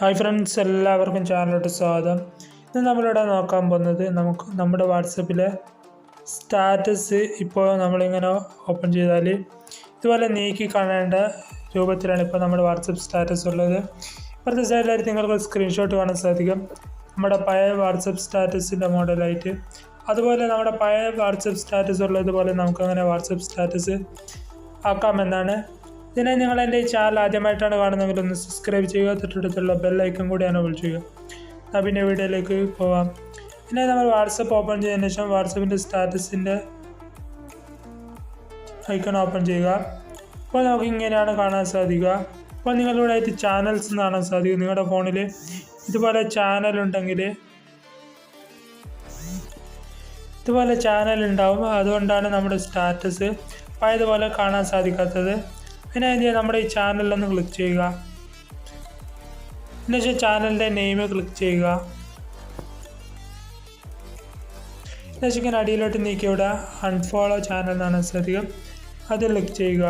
Hi friends, എല്ലാവർക്കും ചാനലിലോട്ട് സ്വാഗതം. ഇന്ന് നമ്മളിവിടെ നോക്കാൻ പോകുന്നത് നമ്മുടെ വാട്സപ്പിലെ സ്റ്റാറ്റസ് ഇപ്പോൾ നമ്മളിങ്ങനെ ഓപ്പൺ ചെയ്താൽ ഇതുപോലെ നീക്കി കാണേണ്ട രൂപത്തിലാണ് ഇപ്പോൾ നമ്മുടെ വാട്സപ്പ് സ്റ്റാറ്റസ് ഉള്ളത്. ഇപ്പുറത്തെ സൈഡിലായിട്ട് നിങ്ങൾക്ക് സ്ക്രീൻഷോട്ട് കാണാൻ സാധിക്കും, നമ്മുടെ പഴയ വാട്സപ്പ് സ്റ്റാറ്റസിൻ്റെ മോഡലായിട്ട്. അതുപോലെ നമ്മുടെ പഴയ വാട്സപ്പ് സ്റ്റാറ്റസ് ഉള്ളതുപോലെ നമുക്കങ്ങനെ വാട്സപ്പ് സ്റ്റാറ്റസ് ആക്കാമെന്നാണ്. ഇതിനെ നിങ്ങൾ എൻ്റെ ഈ ചാനൽ ആദ്യമായിട്ടാണ് കാണുന്നതെങ്കിൽ ഒന്ന് സബ്സ്ക്രൈബ് ചെയ്യുക, തൊട്ടടുത്തുള്ള ബെല്ലൈക്കൺ കൂടി എനേബിൾ ചെയ്യുക. എന്നാൽ പിന്നെ വീഡിയോയിലേക്ക് പോവാം. പിന്നെ നമ്മൾ വാട്സപ്പ് ഓപ്പൺ ചെയ്തതിന് ശേഷം വാട്സപ്പിൻ്റെ സ്റ്റാറ്റസിൻ്റെ ഐക്കൺ ഓപ്പൺ ചെയ്യുക. അപ്പോൾ നമുക്ക് ഇങ്ങനെയാണ് കാണാൻ സാധിക്കുക. അപ്പോൾ നിങ്ങളിവിടെ ആയിട്ട് ചാനൽസ് എന്ന് കാണാൻ സാധിക്കും. നിങ്ങളുടെ ഫോണിൽ ഇതുപോലെ ചാനൽ ഉണ്ടാവും. അതുകൊണ്ടാണ് നമ്മുടെ സ്റ്റാറ്റസ് പഴയതുപോലെ കാണാൻ സാധിക്കാത്തത്. പിന്നെ എന്ത് ചെയ്യുക, നമ്മുടെ ഈ ചാനലിലൊന്ന് ക്ലിക്ക് ചെയ്യുക. എന്നുവെച്ചാൽ ചാനലിൻ്റെ നെയിം ക്ലിക്ക് ചെയ്യുക. എന്നുവെച്ചാൽ ഇങ്ങനെ അടിയിലോട്ട് നീക്കിവിടെ അൺഫോളോ ചാനൽ എന്നാണ് സാധിക്കും, അത് ക്ലിക്ക് ചെയ്യുക.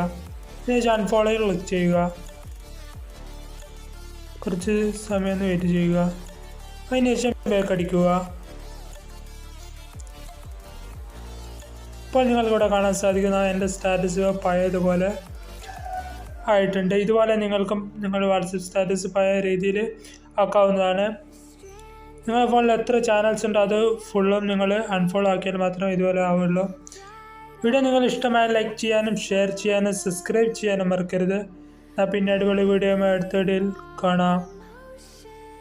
എന്നുവെച്ചാൽ അൺഫോളോയിൽ ക്ലിക്ക് ചെയ്യുക. കുറച്ച് സമയം ഒന്ന് വെയിറ്റ് ചെയ്യുക. അതിന് ശേഷം ബാക്ക് അടിക്കുക. ഇപ്പോൾ നിങ്ങൾക്കിവിടെ കാണാൻ സാധിക്കുന്ന എൻ്റെ സ്റ്റാറ്റസ് പഴയതുപോലെ ആയിട്ടുണ്ട്. ഇതുപോലെ നിങ്ങൾക്കും നിങ്ങളുടെ വാട്സപ്പ് സ്റ്റാറ്റസ് പഴയ രീതിയിൽ ആക്കാവുന്നതാണ്. നിങ്ങളുടെ ഫോണിൽ എത്ര ചാനൽസ് ഉണ്ടോ അത് ഫുള്ളും നിങ്ങൾ അൺഫോളോ ആക്കിയാൽ മാത്രമേ ഇതുപോലെ ആവുള്ളൂ. വീഡിയോ നിങ്ങൾ ഇഷ്ടമായ ലൈക്ക് ചെയ്യാനും ഷെയർ ചെയ്യാനും സബ്സ്ക്രൈബ് ചെയ്യാനും മറക്കരുത്. പിന്നെ അടിപൊളി വീഡിയോ അടുത്ത വീഡിയോയിൽ കാണാം.